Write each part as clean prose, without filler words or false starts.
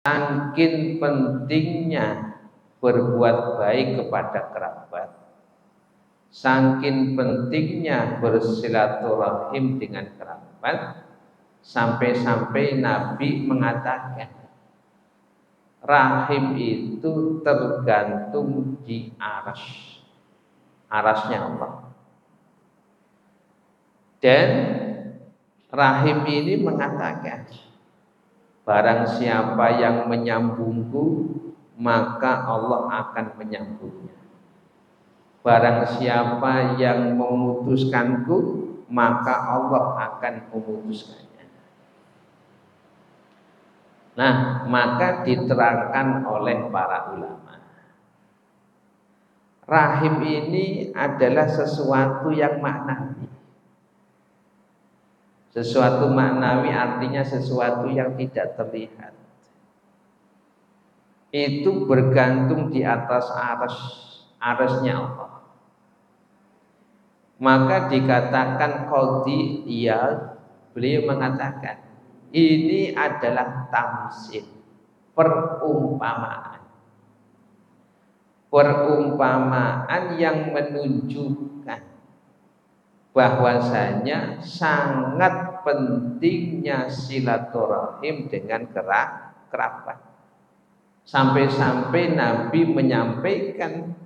Saking pentingnya berbuat baik kepada kerabat, saking pentingnya bersilaturahim dengan kerabat, sampai-sampai Nabi mengatakan rahim itu tergantung di arasnya Allah. Dan rahim ini mengatakan, barang siapa yang menyambungku, maka Allah akan menyambungnya. Barang siapa yang memutuskanku, maka Allah akan memutuskannya. Nah, maka diterangkan oleh para ulama, rahim ini adalah sesuatu yang maknawi. Sesuatu maknawi artinya sesuatu yang tidak terlihat. Itu bergantung di atas arasnya Allah. Maka dikatakan qadhi Iyad, beliau mengatakan ini adalah tamsil, perumpamaan. Perumpamaan yang menunjukkan bahwasanya sangat pentingnya silaturahim dengan kerabat. Sampai-sampai Nabi menyampaikan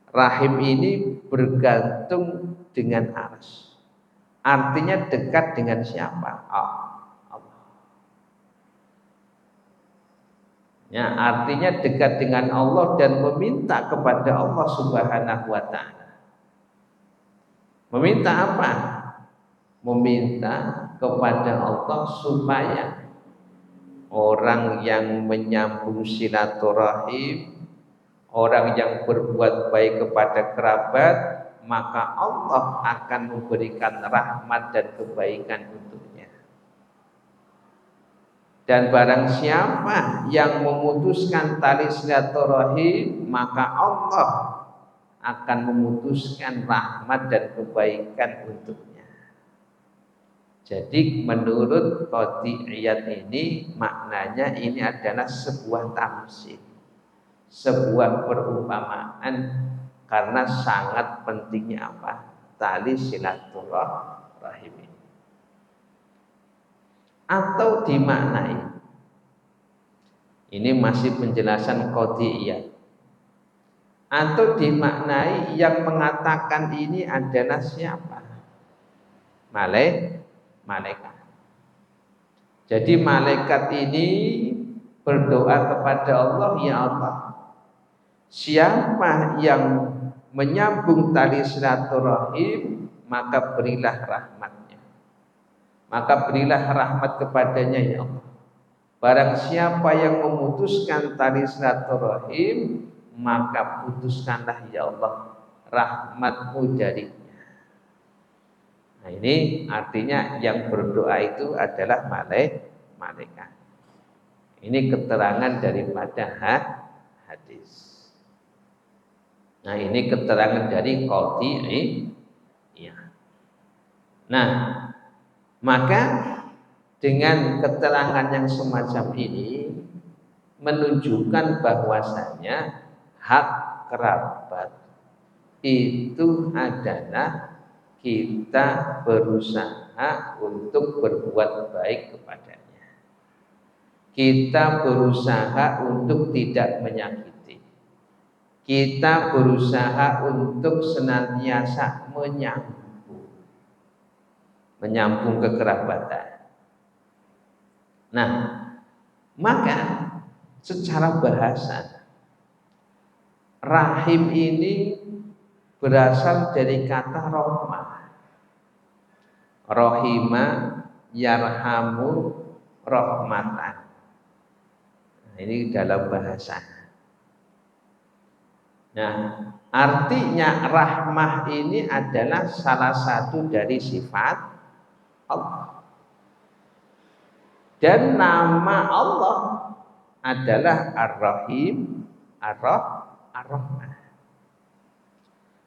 rahim ini bergantung dengan aras. Artinya dekat dengan siapa? Allah. Ya, artinya dekat dengan Allah dan meminta kepada Allah Subhanahu wa taala. Meminta apa? Meminta kepada Allah supaya orang yang menyambung silaturahim, orang yang berbuat baik kepada kerabat, maka Allah akan memberikan rahmat dan kebaikan untuknya. Dan barang siapa yang memutuskan tali silaturahim, maka Allah akan memutuskan rahmat dan kebaikan untuknya. Jadi menurut qadhi Iyad ini, maknanya ini adalah sebuah tamsil, sebuah perumpamaan, karena sangat pentingnya apa? Tali silaturahim ini. Atau dimaknai, ini masih penjelasan qadhi Iyad, atau dimaknai yang mengatakan ini adalah siapa? Malaikat. Jadi malaikat ini berdoa kepada Allah, ya Allah, siapa yang menyambung tali silaturahim, maka berilah rahmatnya. Maka berilah rahmat kepadanya, ya Allah. Barang siapa yang memutuskan tali silaturahim, maka putuskanlah, ya Allah, rahmatmu darinya. Nah, ini artinya yang berdoa itu adalah malaikat. Ini keterangan daripada hadis. Nah, ini keterangan dari qadhi Iyad. Nah, maka dengan keterangan yang semacam ini menunjukkan bahwasanya hak kerabat itu adalah kita berusaha untuk berbuat baik kepadanya. Kita berusaha untuk tidak menyakiti. Kita berusaha untuk senantiasa menyambung kekerabatan. Nah, maka secara bahasa rahim ini berasal dari kata rahmah. Rohima yarhamu rahmatan. Nah, ini dalam bahasa. Nah, artinya rahmah ini adalah salah satu dari sifat Allah. Dan nama Allah adalah Ar-Rahim, Ar-Rahman.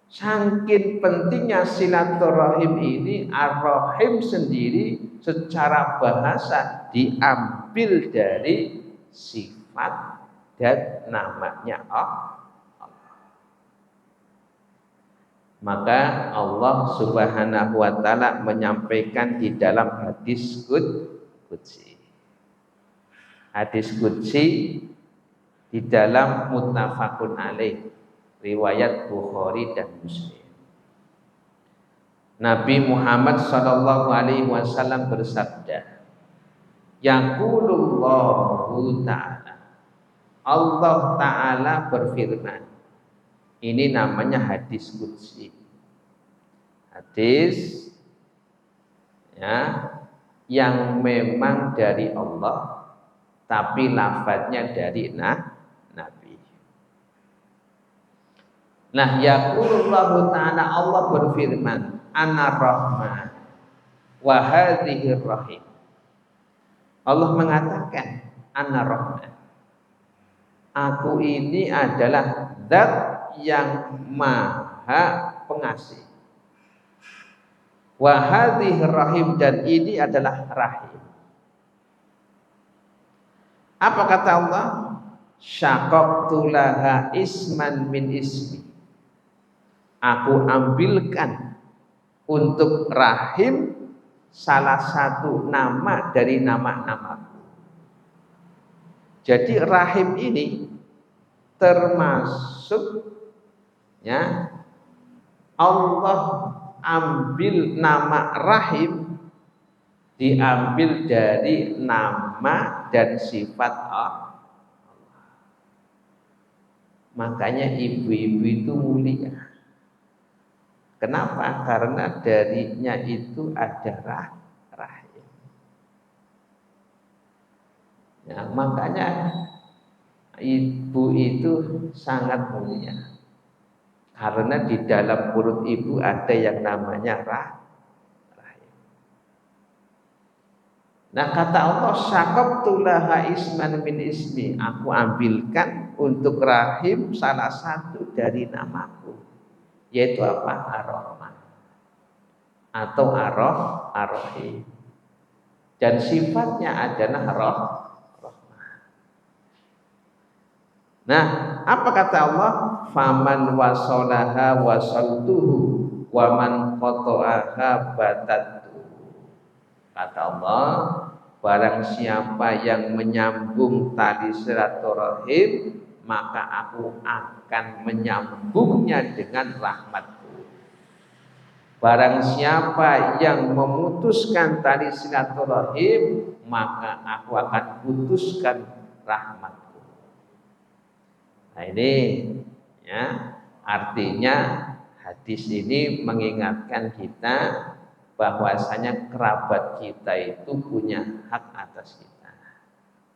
Saking pentingnya silaturahim ini, Ar-Rahim sendiri secara bahasa diambil dari sifat dan namanya Allah. Maka Allah Subhanahu wa taala menyampaikan di dalam hadis qudsi. Hadis qudsi di dalam muttafaqun alaih, riwayat Bukhari dan Muslim. Nabi Muhammad sallallahu alaihi wasallam bersabda, yaqulullahu ta'ala, Allah Ta'ala berfirman. Ini namanya hadis qudsi. Hadis ya, yang memang dari Allah tapi lafadznya dari Nabi. Nah, yaqulullahu ta'ala, Allah berfirman, ana rahman wa hadhihi rahim. Allah mengatakan, ana rahman, aku ini adalah zat yang maha pengasih. Wa hadhihi rahim, dan ini adalah rahim. Apa kata Allah? Syaqaqtu laha isman min ismi. Aku ambilkan untuk rahim salah satu nama dari nama-namaku. Jadi rahim ini termasuk ya, Allah ambil nama rahim, diambil dari nama dan sifat Allah. Makanya ibu-ibu itu mulia. Kenapa? Karena darinya itu ada rahim. Ya, makanya ibu itu sangat mulia. Karena di dalam perut ibu ada yang namanya rahim. Nah, kata Allah, syaqaqtu laha isman min ismi. Aku ambilkan untuk rahim salah satu dari namaku, yaitu apa? Ar-Rahman atau Ar-Rahim. Dan sifatnya adalah Rahman. Nah, apa kata Allah? Faman wasolaha wasaltuhu wa man qata'aha batatu. Kata Allah, barang siapa yang menyambung tali silaturahim, maka aku akan menyambungnya dengan rahmatku. Barang siapa yang memutuskan tali silaturahim, maka aku akan putuskan rahmatku. Nah, ini ya, artinya hadis ini mengingatkan kita bahwasanya kerabat kita itu punya hak atas kita.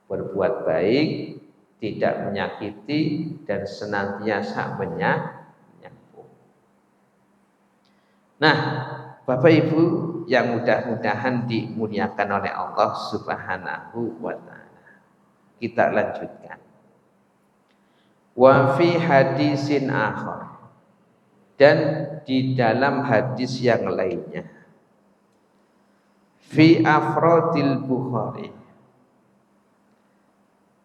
Berbuat baik, tidak menyakiti, dan senantiasa menyambung. Nah, Bapak Ibu yang mudah-mudahan dimuliakan oleh Allah Subhanahu wa taala. Kita lanjutkan. Wa fi hadisin akhar, dan di dalam hadis yang lainnya, fi afrodil Bukhari,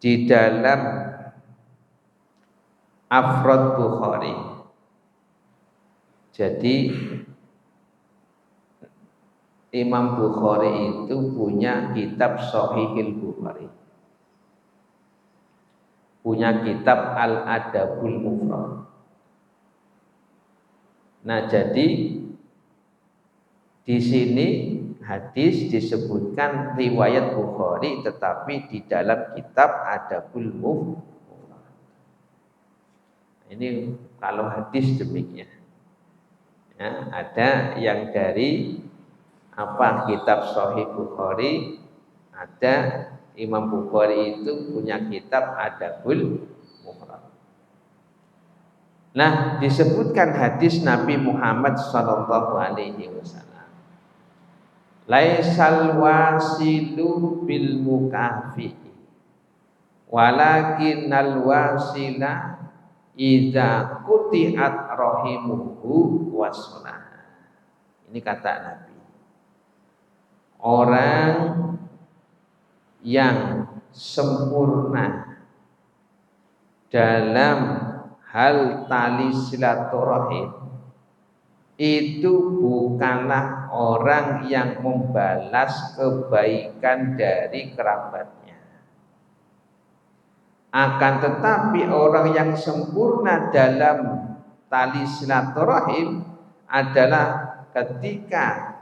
di dalam afrod Bukhari. Jadi Imam Bukhari itu punya kitab Shahihil Bukhari, punya kitab Al-Adabul Mufrad. Nah, jadi di sini hadis disebutkan riwayat Bukhari, tetapi di dalam kitab Adabul Mufrad. Ini kalau hadis demikian. Ya, ada yang dari kitab Sahih Bukhari, ada Imam Bukhari itu punya kitab Adabul Mufrad. Nah, disebutkan hadis Nabi Muhammad sallallahu alaihi wasallam. Laisal wasilu bil mukafi, walakinnal wasila idza quti'at rahimuhu waslah. Ini kata Nabi. Orang yang sempurna dalam hal tali silaturahim itu bukanlah orang yang membalas kebaikan dari kerabatnya. Akan tetapi orang yang sempurna dalam tali silaturahim adalah ketika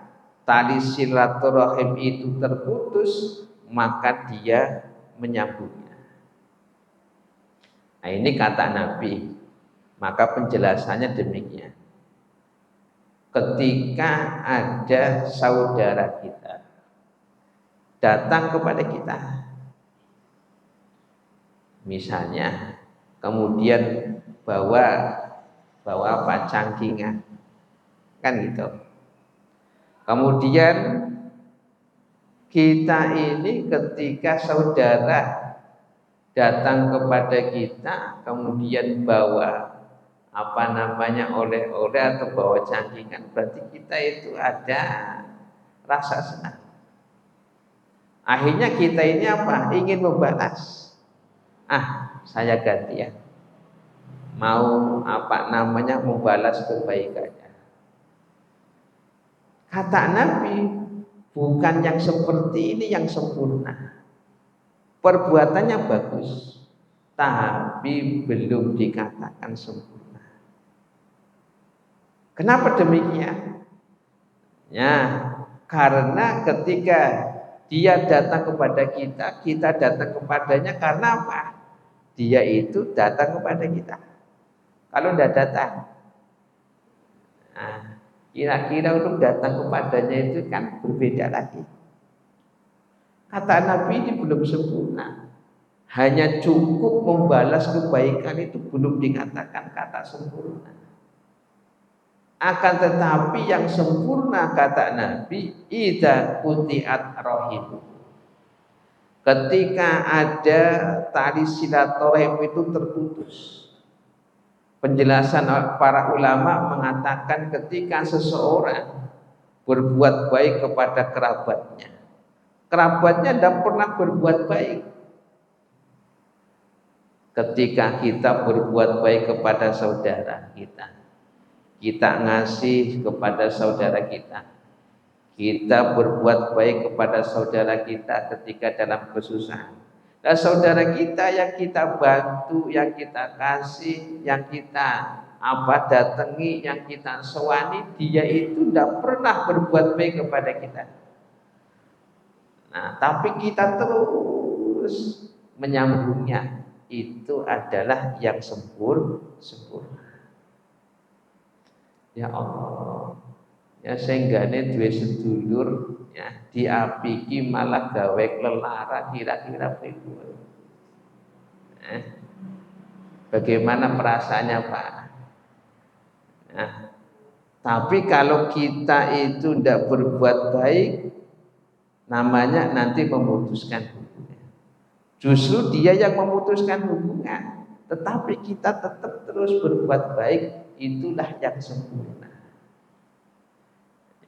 tali silaturahim itu terputus, maka dia menyambungnya. Nah, ini kata Nabi. Maka penjelasannya demikian. Ketika ada saudara kita datang kepada kita, misalnya kemudian bawa apa, cangkingan, kan gitu. Kemudian kita ini ketika saudara datang kepada kita, kemudian bawa apa namanya oleh-oleh atau bawa cangkingan, berarti kita itu ada rasa senang. Akhirnya kita ini apa? Ingin membalas. Saya gantian. Mau apa namanya membalas kebaikannya. Kata Nabi, bukan yang seperti ini yang sempurna. Perbuatannya bagus, tapi belum dikatakan sempurna. Kenapa demikian? Ya, karena ketika dia datang kepada kita, kita datang kepadanya karena apa? Dia itu datang kepada kita. Kalau tidak datang, kira-kira untuk datang kepadanya itu kan berbeda lagi. Kata Nabi ini belum sempurna. Hanya cukup membalas kebaikan itu belum dikatakan kata sempurna. Akan tetapi yang sempurna kata Nabi, idza quti'at rahim. Ketika ada tali silaturahim itu terputus. Penjelasan para ulama mengatakan ketika seseorang berbuat baik kepada kerabatnya, kerabatnya tidak pernah berbuat baik. Ketika kita berbuat baik kepada saudara kita ngasih kepada saudara kita berbuat baik kepada saudara kita ketika dalam kesusahan. Nah, saudara kita yang kita bantu, yang kita kasih, yang kita datangi, yang kita sewani, dia itu tidak pernah berbuat baik kepada kita. Nah, tapi kita terus menyambungnya, itu adalah yang sempurna. Ya Allah, ya senggane duwe sedulur ya diapiki malah gawe lelara, kira-kira pripun? Bagaimana perasaannya Pak? Nah, tapi kalau kita itu tidak berbuat baik, namanya nanti memutuskan hubungan. Justru dia yang memutuskan hubungan, tetapi kita tetap terus berbuat baik, itulah yang sempurna.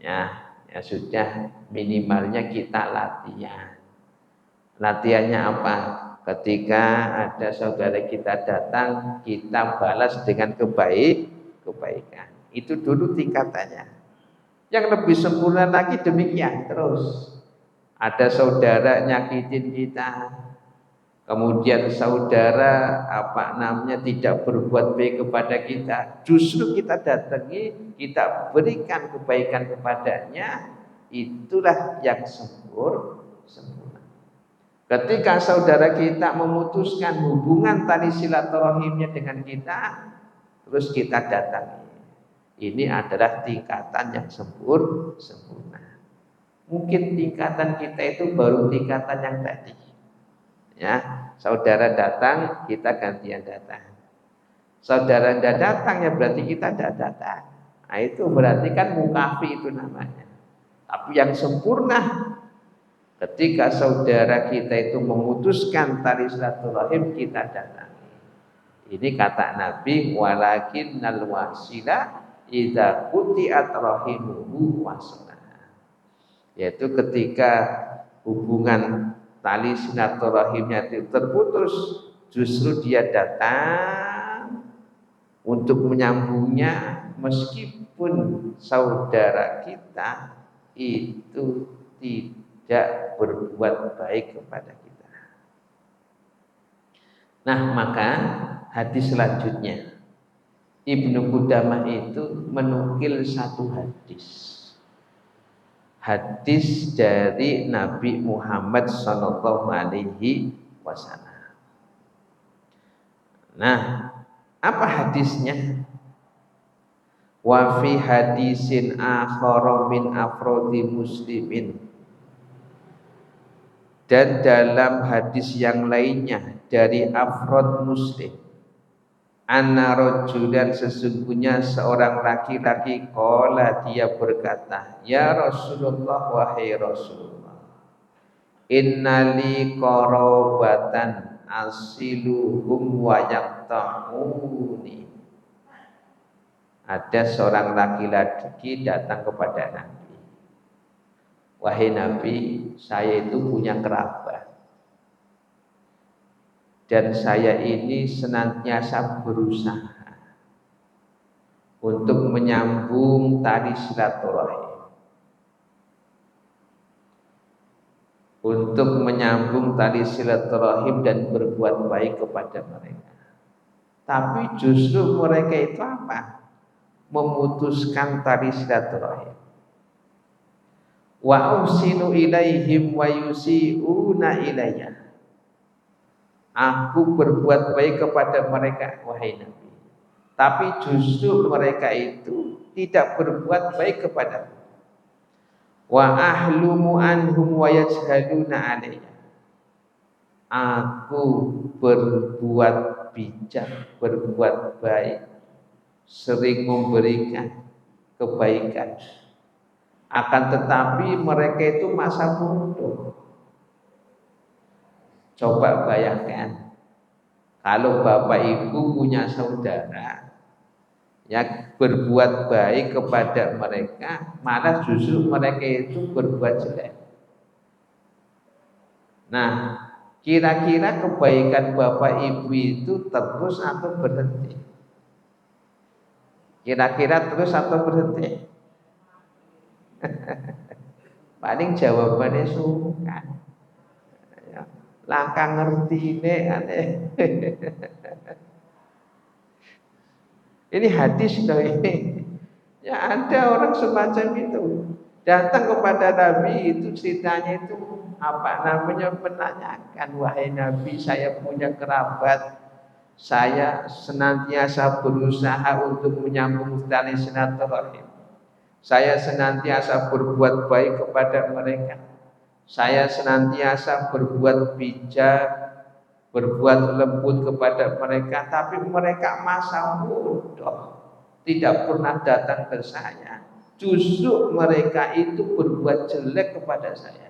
Ya sudah, minimalnya kita latihan. Latihannya apa? Ketika ada saudara kita datang, kita balas dengan kebaikan. Itu dulu tingkatannya. Yang lebih sempurna lagi demikian terus. Ada saudara nyakitin kita, kemudian saudara tidak berbuat baik kepada kita, justru kita datangi, kita berikan kebaikan kepadanya, itulah yang sempurna. Ketika saudara kita memutuskan hubungan tali silaturahimnya dengan kita, terus kita datangi, ini adalah tingkatan yang sempurna. Mungkin tingkatan kita itu baru tingkatan yang tadi. Ya, saudara datang, kita gantian datang. Saudara tidak datang, ya berarti kita tidak datang. Nah, itu berarti kan mukafi itu namanya. Tapi yang sempurna, ketika saudara kita itu memutuskan tali silaturahim, kita datang. Ini kata Nabi, walakinnal wasila idza quti'at rahimuhu wasala. Yaitu ketika hubungan tali silaturahimnya terputus, justru dia datang untuk menyambungnya meskipun saudara kita itu tidak berbuat baik kepada kita. Nah, maka hadis selanjutnya Ibnu Qudamah itu menukil satu hadis dari Nabi Muhammad sallallahu alaihi wasallam. Nah, apa hadisnya? Wa fi hadisin akhara min afrodi muslimin, dan dalam hadis yang lainnya dari afrod muslim, anna rajulan, sesungguhnya seorang laki-laki, qala, dia berkata, ya Rasulullah, wahai Rasulullah, innali qarabatan asiluhum wa yaqta'uni. Ada seorang laki-laki datang kepada Nabi, wahai Nabi, saya itu punya kerabat, dan saya ini senantiasa berusaha untuk menyambung tali silaturahim, dan berbuat baik kepada mereka. Tapi justru mereka itu apa? Memutuskan tali silaturahim. Wa usinu ilaihim wa yusi'una ilayya. Aku berbuat baik kepada mereka, wahai Nabi, tapi justru mereka itu tidak berbuat baik kepadaku. Wa ahlumu anhum wa yajhaluna alayya. Aku berbuat bijak, berbuat baik, sering memberikan kebaikan, akan tetapi mereka itu masa bodoh. Coba bayangkan, kalau bapak ibu punya saudara yang berbuat baik kepada mereka, malah justru mereka itu berbuat jelek. Nah, kira-kira kebaikan bapak ibu itu terus atau berhenti? Kira-kira terus atau berhenti? Paling jawabannya sungkan. Langkah ngerti ini aneh. Ini hadis loh ini. Ya ada orang semacam itu datang kepada Nabi, itu ceritanya itu apa namanya, menanyakan, wahai Nabi, saya punya kerabat, saya senantiasa berusaha untuk menyambung tali silaturahim, saya senantiasa berbuat baik kepada mereka, saya senantiasa berbuat bijak, berbuat lembut kepada mereka, tapi mereka masa bodoh, tidak pernah datang ke saya. Justru mereka itu berbuat jelek kepada saya.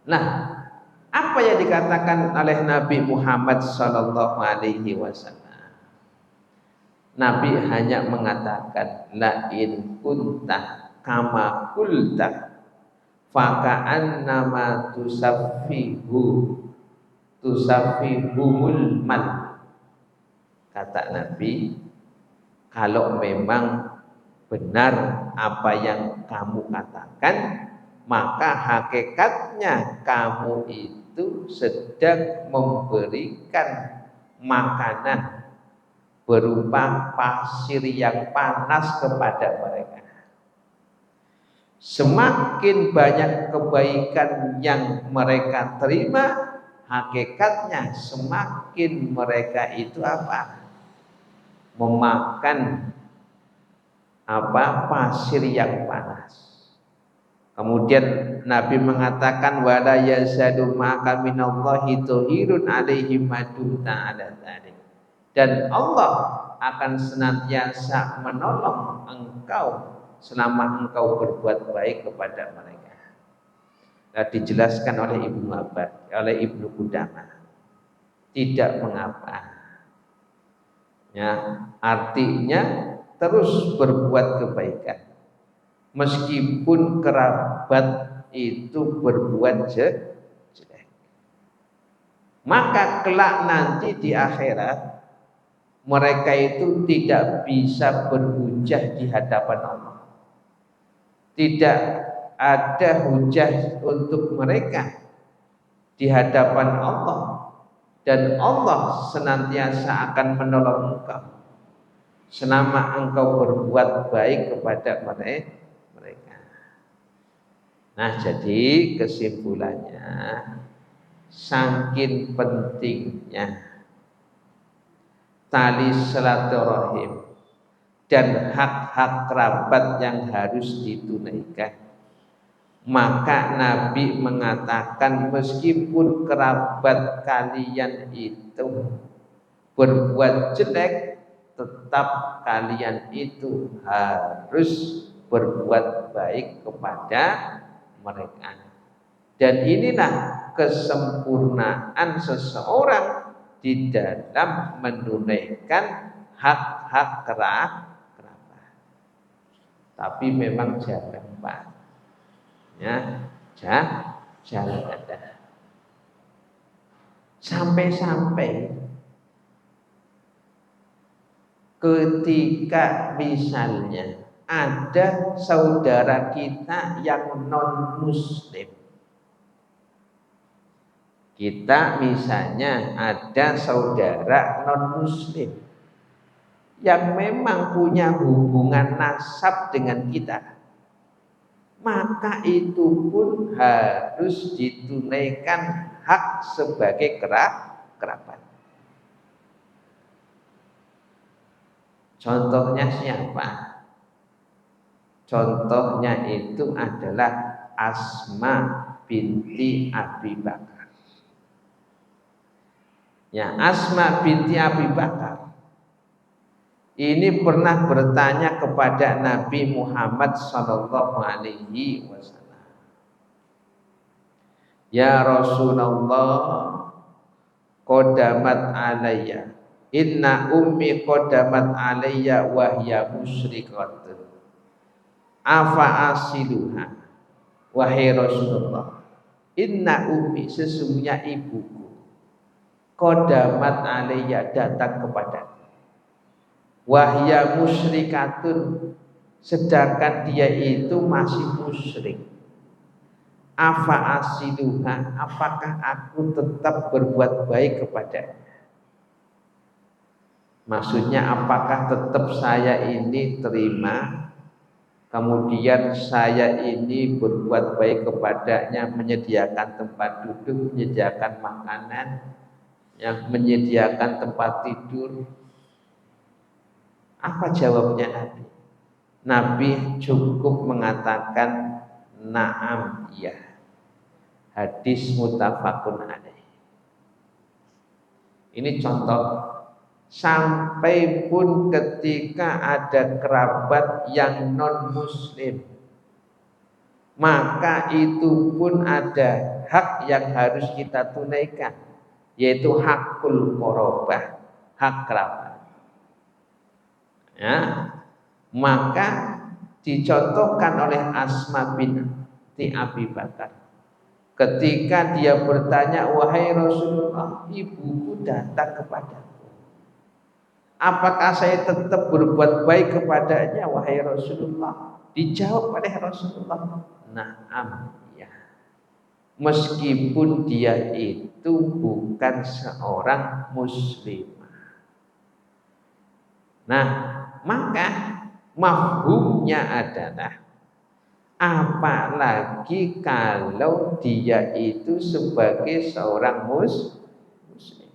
Nah, apa yang dikatakan oleh Nabi Muhammad sallallahu alaihi wasallam? Nabi hanya mengatakan, la in kunta kama qulta faka'annama tusafihumul man. Kata Nabi, kalau memang benar apa yang kamu katakan, maka hakikatnya kamu itu sedang memberikan makanan berupa pasir yang panas kepada mereka. Semakin banyak kebaikan yang mereka terima, hakikatnya semakin mereka itu apa? Memakan pasir yang panas. Kemudian Nabi mengatakan, wala yazadu ma'aka minallahi tuhirun alaihim madumta ala dzalik. Dan Allah akan senantiasa menolong engkau selama engkau berbuat baik kepada mereka. Nah, dijelaskan oleh Ibnu Qudamah, tidak mengapa. Ya, artinya terus berbuat kebaikan, meskipun kerabat itu berbuat jelek. Maka kelak nanti di akhirat mereka itu tidak bisa berhujah di hadapan Allah. Tidak ada hujah untuk mereka di hadapan Allah, dan Allah senantiasa akan menolong engkau selama engkau berbuat baik kepada mereka. Nah, jadi kesimpulannya, saking pentingnya tali silaturahim dan hak-hak kerabat yang harus ditunaikan, maka Nabi mengatakan meskipun kerabat kalian itu berbuat jelek, tetap kalian itu harus berbuat baik kepada mereka. Dan inilah kesempurnaan seseorang di dalam menunaikan hak-hak kerabat. Tapi memang jangan lupa, ya, jangan ada. Sampai-sampai ketika misalnya ada saudara kita yang non muslim, kita misalnya ada saudara non muslim yang memang punya hubungan nasab dengan kita, maka itu pun harus ditunaikan hak sebagai kerabat. Contohnya siapa? Contohnya itu adalah Asma binti Abi Bakar. Ya, Asma binti Abi Bakar ini pernah bertanya kepada Nabi Muhammad sallallahu alaihi wasallam, "Ya Rasulullah, qadamat alayya, inna ummi qadamat alayya wa hiya musyrikatun, afa asiluha." Wahai Rasulullah, inna ummi, sesungguhnya ibuku, qadamat alayya, datang kepadaku, wahya musyrikatun, sedangkan dia itu masih musyrik. Afa asiluha, apakah aku tetap berbuat baik kepadanya? Maksudnya apakah tetap saya ini terima, kemudian saya ini berbuat baik kepadanya, menyediakan tempat duduk, menyediakan makanan, yang menyediakan tempat tidur? Apa jawabnya Nabi? Nabi cukup mengatakan na'am, ya. Hadis muttafaqun alaih. Ini contoh, sampai pun ketika ada kerabat yang non muslim, maka itu pun ada hak yang harus kita tunaikan, yaitu hakul qorobah, hak kerabat. Ya, maka dicontohkan oleh Asma binti Abi Bakar ketika dia bertanya, wahai Rasulullah, ibuku datang kepadaku, apakah saya tetap berbuat baik kepadanya, wahai Rasulullah? Dijawab oleh Rasulullah, na'am, ya, meskipun dia itu bukan seorang muslimah. Nah, maka mafhumnya adalah, apalagi kalau dia itu sebagai seorang muslim.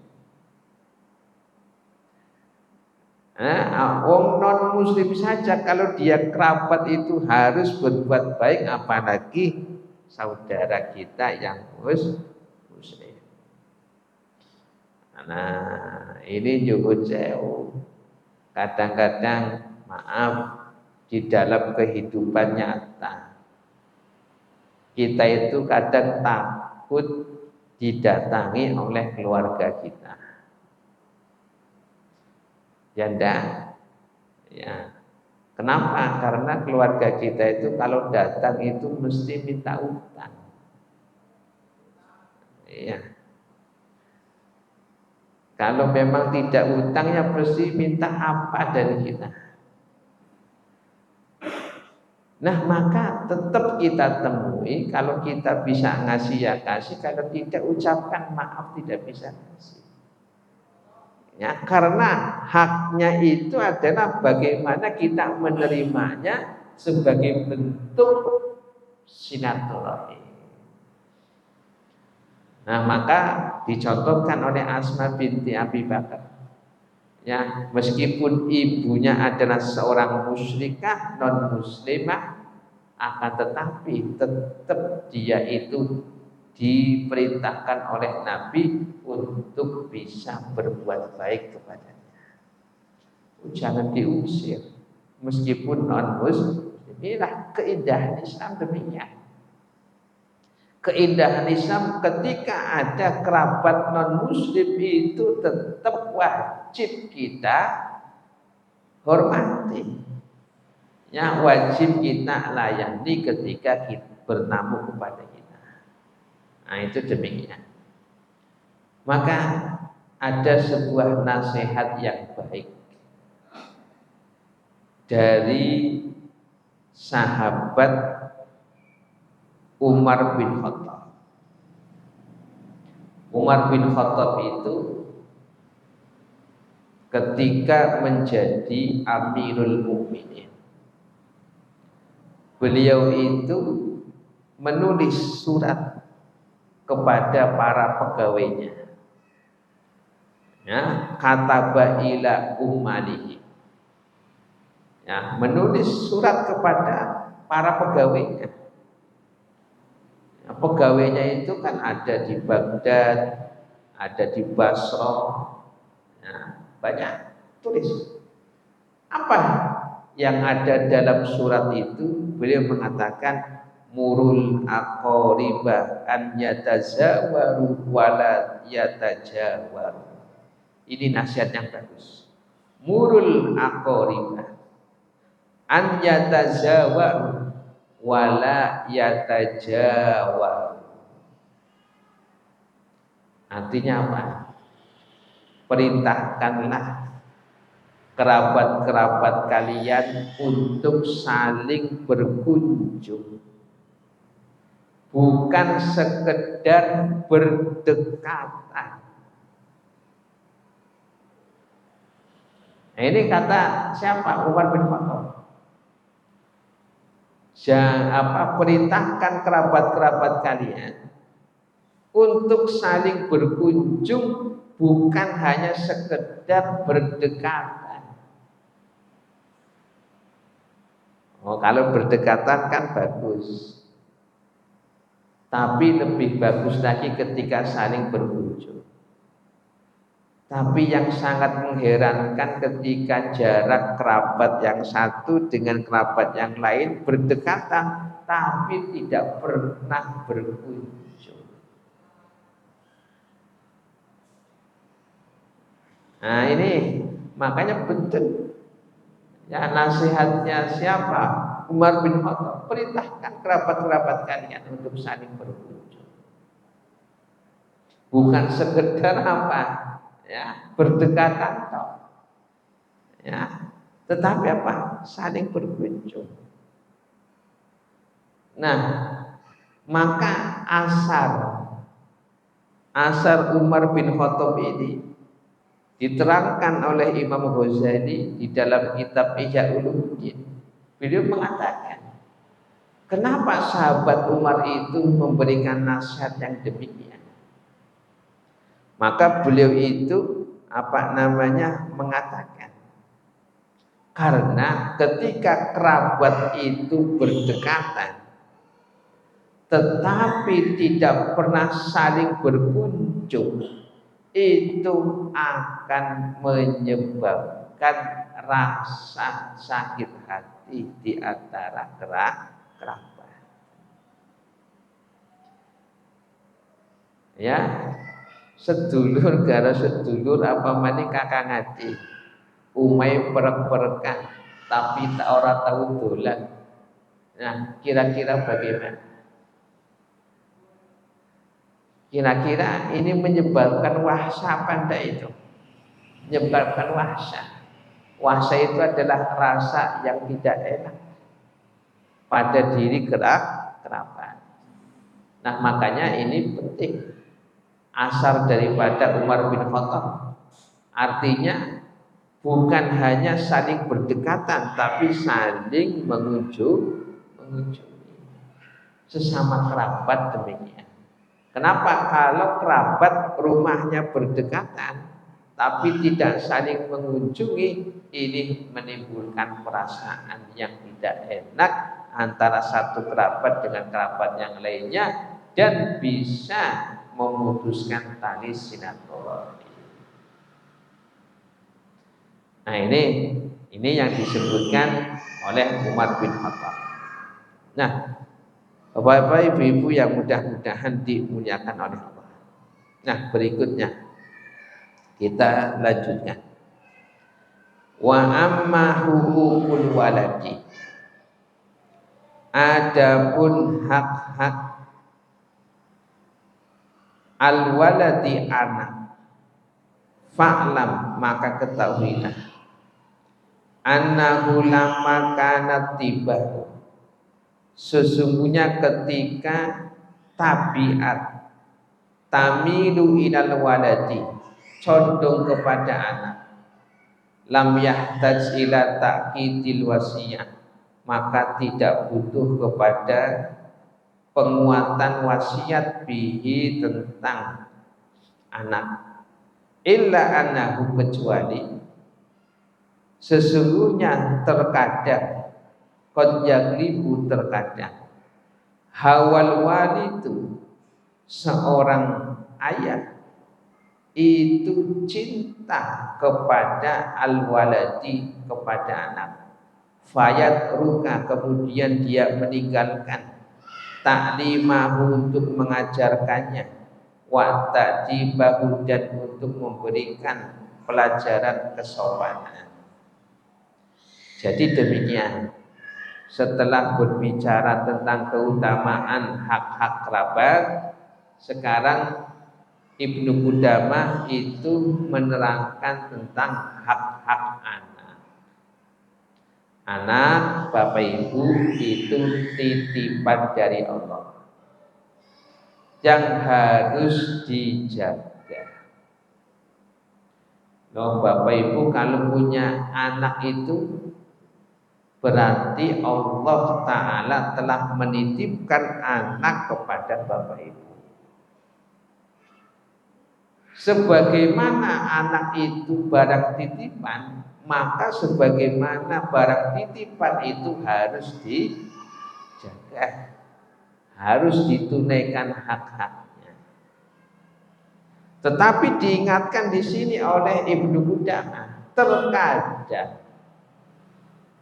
Wong non muslim saja kalau dia kerabat itu harus berbuat baik, apalagi saudara kita yang muslim. Nah, ini juga jauh. Kadang-kadang, maaf, di dalam kehidupan nyata kita itu kadang takut didatangi oleh keluarga kita. Ya enggak? Ya. Kenapa? Karena keluarga kita itu kalau datang itu mesti minta utang. Iya. Kalau memang tidak utang ya mesti minta apa dari kita. Nah maka tetap kita temui, kalau kita bisa ngasih ya kasih, kalau tidak ucapkan maaf, tidak bisa kasih. Ya, karena haknya itu adalah bagaimana kita menerimanya sebagai bentuk silaturahim. Nah maka dicontohkan oleh Asma binti Abi Bakar. Ya, meskipun ibunya adalah seorang musyrikah non muslimah, akan tetapi tetap dia itu diperintahkan oleh Nabi untuk bisa berbuat baik kepadanya. Jangan diusir meskipun non muslim. Inilah keindahan Islam demikian. Keindahan Islam ketika ada kerabat non muslim itu tetap wajib kita hormati. Ya, wajib kita layani ketika kita bertamu kepada kita. Nah itu demikian. Maka ada sebuah nasihat yang baik dari sahabat Umar bin Khattab. Umar bin Khattab itu ketika menjadi Amirul Mukminin, beliau itu menulis surat kepada para pegawainya. Ya, kataba ila ummalihi. Ya, menulis surat kepada para pegawainya. Ya, pegawainya itu kan ada di Baghdad, ada di Basra, ya, banyak. Tulis. Apa yang ada dalam surat itu? Beliau mengatakan murul aqoriba an yatazawaru wala yatajawaru. Ini nasihat yang bagus. Murul aqoriba an yatazawaru wala yatajawaru. Artinya apa? Perintahkanlah kerabat-kerabat kalian untuk saling berkunjung, bukan sekedar berdekatan. Nah, ini kata siapa? Umar bin Khattab. Perintahkan kerabat-kerabat kalian untuk saling berkunjung, bukan hanya sekedar berdekatan. Oh, kalau berdekatan kan bagus, tapi lebih bagus lagi ketika saling berkunjung. Tapi yang sangat mengherankan ketika jarak kerabat yang satu dengan kerabat yang lain berdekatan, tapi tidak pernah berkunjung. Nah ini makanya betul. Ya, nasihatnya siapa? Umar bin Khattab. Perintahkan kerabat-kerabat kalian untuk saling berkunjung. Bukan sekedar apa? Ya, berdekatan toh. Ya, tetapi apa? Saling berkunjung. Nah, maka asar Umar bin Khattab ini diterangkan oleh Imam Ghazali di dalam kitab Ihya Ulumuddin. Beliau mengatakan, kenapa sahabat Umar itu memberikan nasihat yang demikian? Maka beliau itu mengatakan, karena ketika kerabat itu berdekatan tetapi tidak pernah saling berkunjung, itu akan menyebabkan rasa sakit hati di antara kerabat. Ya, sedulur gara sedulur apa mani kakang hati, umai perek-perekan, tapi tak orang tahu dolan. Nah, kira-kira bagaimana? Kira-kira ini menyebabkan wahsya apa enggak itu? Menyebabkan wahsya. Wahsya itu adalah rasa yang tidak enak pada diri kerabat. Nah, makanya ini penting. Asar daripada Umar bin Khattab. Artinya bukan hanya saling berdekatan, tapi saling mengunjungi sesama kerabat demikian. Kenapa? Kalau kerabat rumahnya berdekatan tapi tidak saling mengunjungi, ini menimbulkan perasaan yang tidak enak antara satu kerabat dengan kerabat yang lainnya dan bisa memutuskan tali silaturahmi. Nah, ini yang disebutkan oleh Umar bin Khattab. Nah, Bapak-bapak, ibu-ibu yang mudah-mudahan dimuliakan oleh Allah. Nah, berikutnya kita lanjutkan. Wa amma huququl waladi. Adapun hak-hak al-waladi anak, fa'lam maka ketahuilah annahu lamma kanat tibahu, sesungguhnya ketika tabiat tamilu ilal waladi, condong kepada anak, lam yahtaj ila ta'kidil wasiyah, maka tidak butuh kepada penguatan wasiat bihi tentang anak, illa annahu, kecuali sesungguhnya terkadang qad yaglibu, terkadang hawal walidu, seorang ayah itu cinta kepada al-waladi, kepada anak, fayat ruka, kemudian dia meninggalkan ta'limahu, untuk mengajarkannya, wa ta'dibahu, dan untuk memberikan pelajaran kesopanan. Jadi demikian, setelah berbicara tentang keutamaan hak-hak kerabat, sekarang Ibnu Qudamah itu menerangkan tentang hak-hak anak. Anak, Bapak Ibu, itu titipan dari Allah yang harus dijaga. Loh, Bapak Ibu, kalau punya anak itu berarti Allah Ta'ala telah menitipkan anak kepada Bapak Ibu. Sebagaimana anak itu barang titipan, maka sebagaimana barang titipan itu harus dijaga, harus ditunaikan hak-haknya. Tetapi diingatkan di sini oleh Ibnu Qudamah, terkadang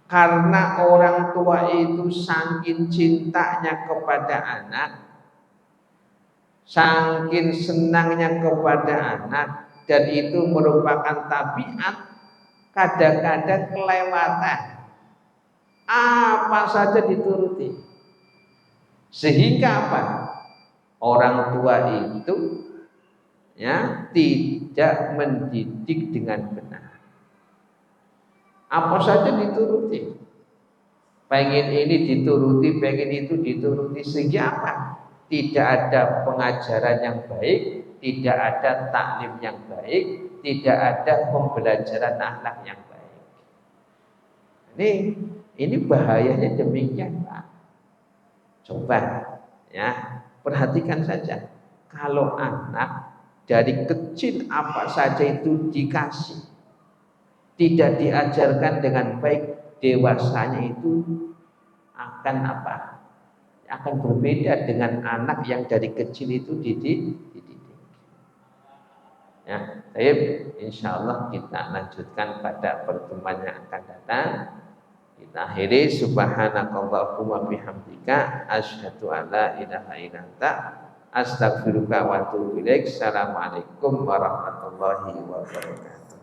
karena orang tua itu saking cintanya kepada anak, saking senangnya kepada anak, dan itu merupakan tabiat, kadang-kadang kelewatan, apa saja dituruti, sehingga apa? Orang tua itu tidak mendidik dengan benar, apa saja dituruti, pengen ini dituruti, pengen itu dituruti, sehingga apa? Tidak ada pengajaran yang baik, tidak ada taklim yang baik, tidak ada pembelajaran akhlak yang baik. Ini bahayanya demikian, Pak. Coba ya, perhatikan saja. Kalau anak dari kecil apa saja itu dikasih, tidak diajarkan dengan baik, dewasanya itu akan apa? Akan berbeda dengan anak yang dari kecil itu dididik. Ya, baik, insyaallah kita lanjutkan pada pertemuan yang akan datang. Kita akhiri, subhanakallahumma bihamdika asyhadu an la ilaha illa anta astaghfiruka wa atubu ilaik. Assalamualaikum warahmatullahi wabarakatuh.